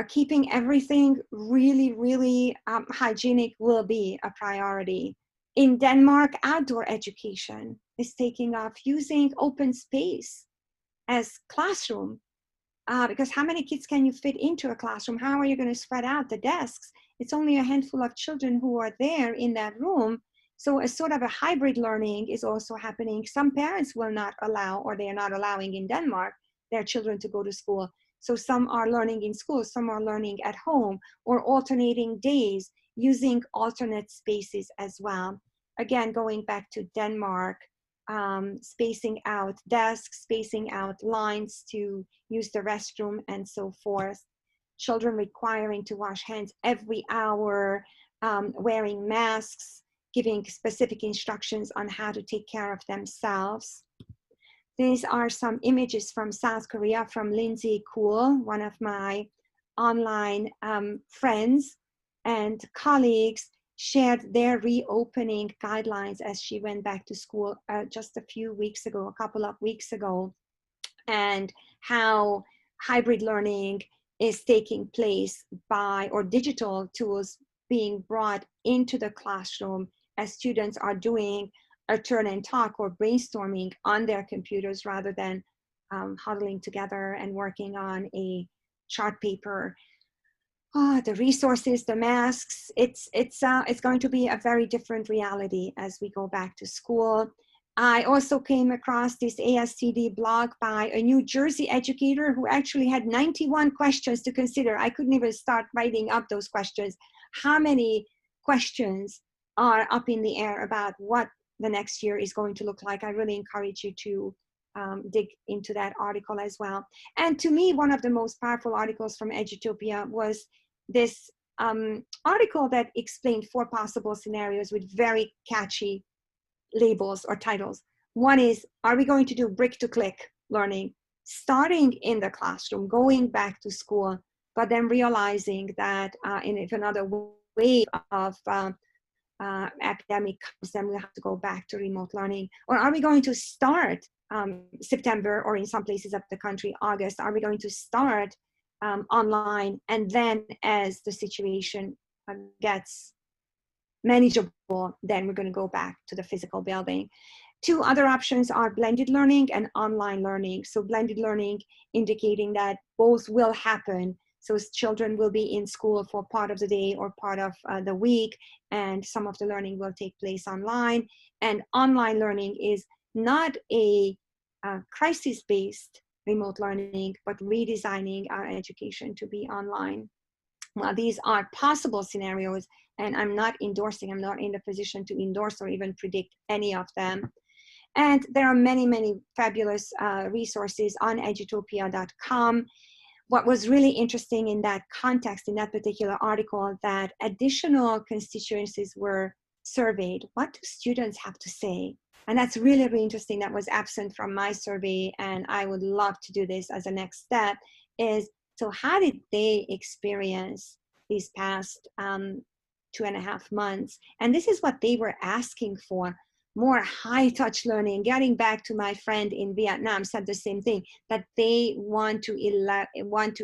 keeping everything really, really hygienic will be a priority. In Denmark, outdoor education is taking off, using open space as classroom. Because how many kids can you fit into a classroom? How are you going to spread out the desks? It's only a handful of children who are there in that room. So a sort of a hybrid learning is also happening. Some parents will not allow, or they are not allowing in Denmark, their children to go to school. So some are learning in school, some are learning at home, or alternating days, using alternate spaces as well. Again, going back to Denmark, spacing out desks, spacing out lines to use the restroom, and so forth. Children requiring to wash hands every hour, wearing masks, giving specific instructions on how to take care of themselves. These are some images from South Korea from Lindsay Kuhl, one of my online friends and colleagues, shared their reopening guidelines as she went back to school just a couple of weeks ago, and how hybrid learning is taking place or digital tools being brought into the classroom as students are doing a turn and talk or brainstorming on their computers rather than huddling together and working on a chart paper. The resources, the masks, it's going to be a very different reality as we go back to school. I also came across this ASCD blog by a New Jersey educator who actually had 91 questions to consider. I couldn't even start writing up those questions. How many questions are up in the air about what the next year is going to look like? I really encourage you to dig into that article as well. And to me, one of the most powerful articles from Edutopia was this article that explained 4 possible scenarios with very catchy labels or titles. One is, are we going to do brick to click learning, starting in the classroom, going back to school, but then realizing that if another wave of academic comes, then we have to go back to remote learning? Or are we going to start September, or in some places of the country, August, are we going to start online, and then as the situation gets manageable, then we're going to go back to the physical building? 2 other options are blended learning and online learning. So blended learning indicating that both will happen. So children will be in school for part of the day or part of the week, and some of the learning will take place online. And online learning is not a crisis-based remote learning, but redesigning our education to be online. Well, these are possible scenarios, and I'm not in the position to endorse or even predict any of them. And there are many, many fabulous resources on edutopia.com. What was really interesting in that context, in that particular article, that additional constituencies were surveyed. What do students have to say? And that's really, really interesting. That was absent from my survey, and I would love to do this as a next step, is so how did they experience these past 2.5 months? And this is what they were asking for: more high-touch learning. Getting back to my friend in Vietnam, said the same thing, that they want to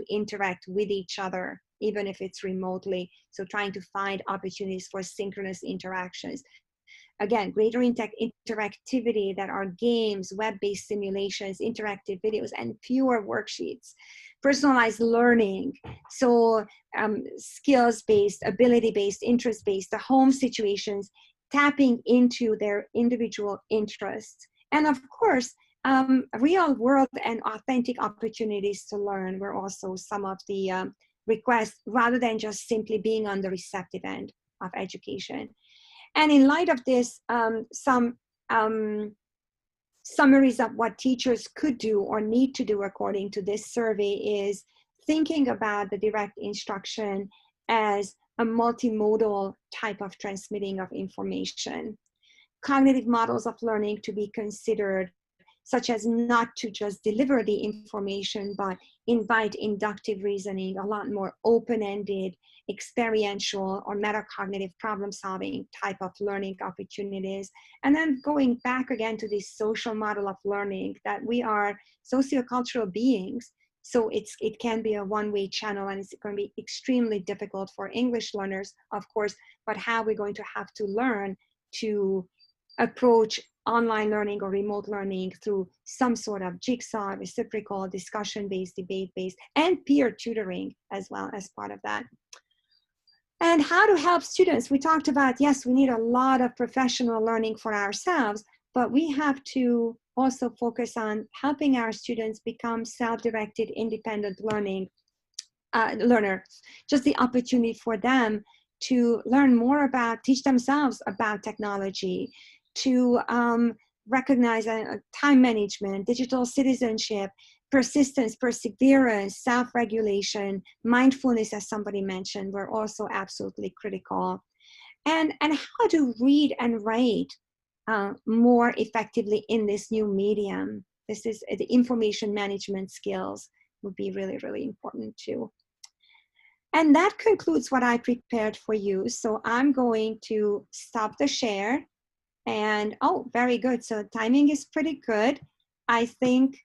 interact with each other, even if it's remotely. So trying to find opportunities for synchronous interactions. Again, greater interactivity, that are games, web-based simulations, interactive videos, and fewer worksheets. Personalized learning, so skills-based, ability-based, interest-based, the home situations, tapping into their individual interests. And of course, real world and authentic opportunities to learn were also some of the requests, rather than just simply being on the receptive end of education. And in light of this, some summaries of what teachers could do or need to do according to this survey is thinking about the direct instruction as a multimodal type of transmitting of information. Cognitive models of learning to be considered, such as not to just deliver the information, but invite inductive reasoning, a lot more open-ended, experiential or metacognitive problem-solving type of learning opportunities. And then going back again to this social model of learning, that we are sociocultural beings. So it can be a one-way channel, and it's going to be extremely difficult for English learners, of course, but how we're going to have to learn to approach online learning or remote learning through some sort of jigsaw, reciprocal, discussion-based, debate-based, and peer tutoring as well as part of that. And how to help students. We talked about, yes, we need a lot of professional learning for ourselves, but we have to also focus on helping our students become self-directed, independent learners. Just the opportunity for them to learn more about, teach themselves about technology, to recognize time management, digital citizenship, persistence, perseverance, self-regulation, mindfulness, as somebody mentioned, were also absolutely critical. And how to read and write more effectively in this new medium. This is the information management skills would be really, really important too. And that concludes what I prepared for you. So I'm going to stop the share. And oh, very good. So timing is pretty good. I think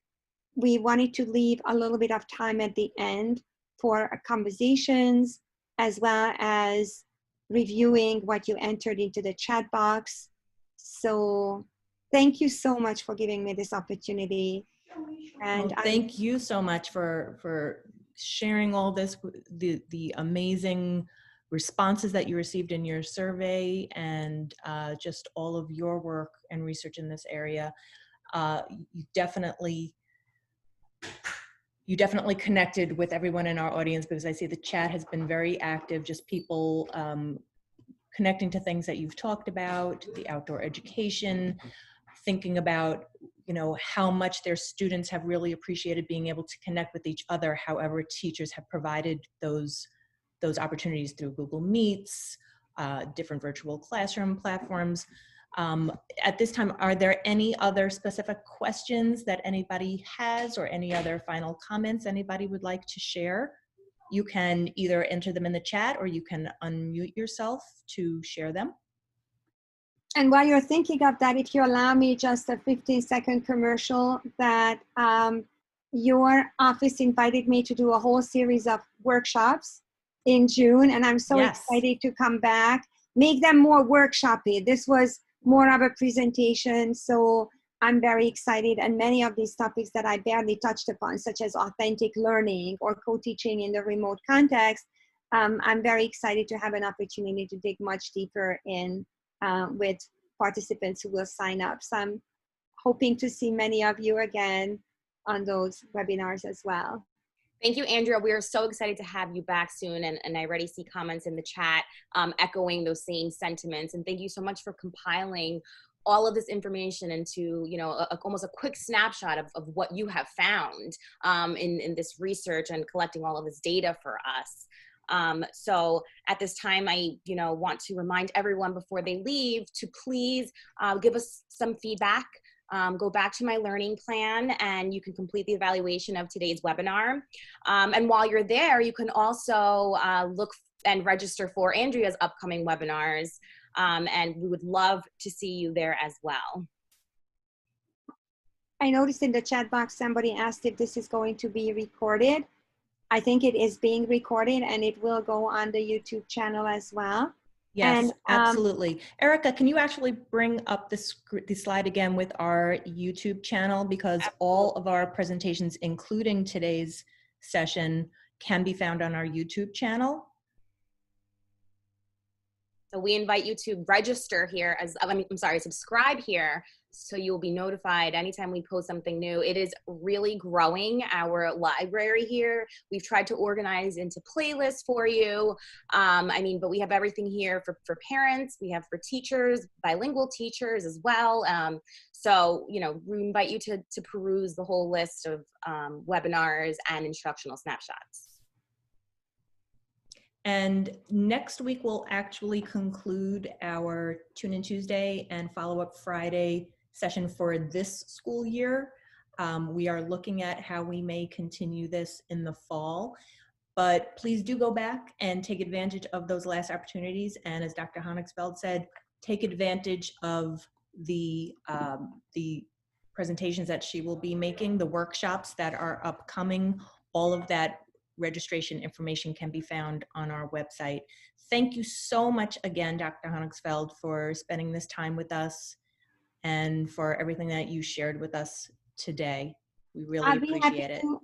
we wanted to leave a little bit of time at the end for conversations, as well as reviewing what you entered into the chat box. So thank you so much for giving me this opportunity. And well, thank you so much for sharing all this, the amazing responses that you received in your survey, and just all of your work and research in this area. You definitely connected with everyone in our audience, because I see the chat has been very active, just people connecting to things that you've talked about, the outdoor education, thinking about, you know, how much their students have really appreciated being able to connect with each other, however teachers have provided those opportunities through Google Meets, different virtual classroom platforms. At this time, are there any other specific questions that anybody has, or any other final comments anybody would like to share? You can either enter them in the chat, or you can unmute yourself to share them. And while you're thinking of that, if you allow me just a 15-second commercial, that your office invited me to do a whole series of workshops in June, and I'm so excited to come back, make them more workshopy. This was more of a presentation, so I'm very excited. And many of these topics that I barely touched upon, such as authentic learning or co-teaching in the remote context, I'm very excited to have an opportunity to dig much deeper in with participants who will sign up. So I'm hoping to see many of you again on those webinars as well. Thank you, Andrea. We are so excited to have you back soon. And I already see comments in the chat echoing those same sentiments. And thank you so much for compiling all of this information into, you know, almost a quick snapshot of what you have found in this research, and collecting all of this data for us. So at this time, I, want to remind everyone before they leave to please give us some feedback. Go back to my learning plan, and you can complete the evaluation of today's webinar. And while you're there, you can also look and register for Andrea's upcoming webinars. And we would love to see you there as well. I noticed in the chat box, somebody asked if this is going to be recorded. I think it is being recorded, and it will go on the YouTube channel as well. Yes, and, absolutely. Erica, can you actually bring up the slide again with our YouTube channel? Because all of our presentations, including today's session, can be found on our YouTube channel. So we invite you to register here subscribe here, so you'll be notified anytime we post something new. It is really growing our library here. We've tried to organize into playlists for you. But we have everything here for parents. We have for teachers, bilingual teachers as well. So, we invite you to peruse the whole list of webinars and instructional snapshots. And next week, we'll actually conclude our Tune In Tuesday and Follow Up Friday session for this school year. We are looking at how we may continue this in the fall, but please do go back and take advantage of those last opportunities. And as Dr. Honigsfeld said, take advantage of the presentations that she will be making, the workshops that are upcoming. all of that registration information can be found on our website. Thank you so much again, Dr. Honigsfeld, for spending this time with us and for everything that you shared with us today. We really I'd be happy appreciate it. to,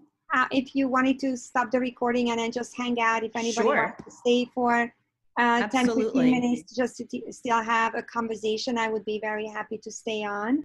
if you wanted to stop the recording and then just hang out, if anybody Sure. wants to stay for 10, 15 Absolutely. minutes just to still have a conversation, I would be very happy to stay on.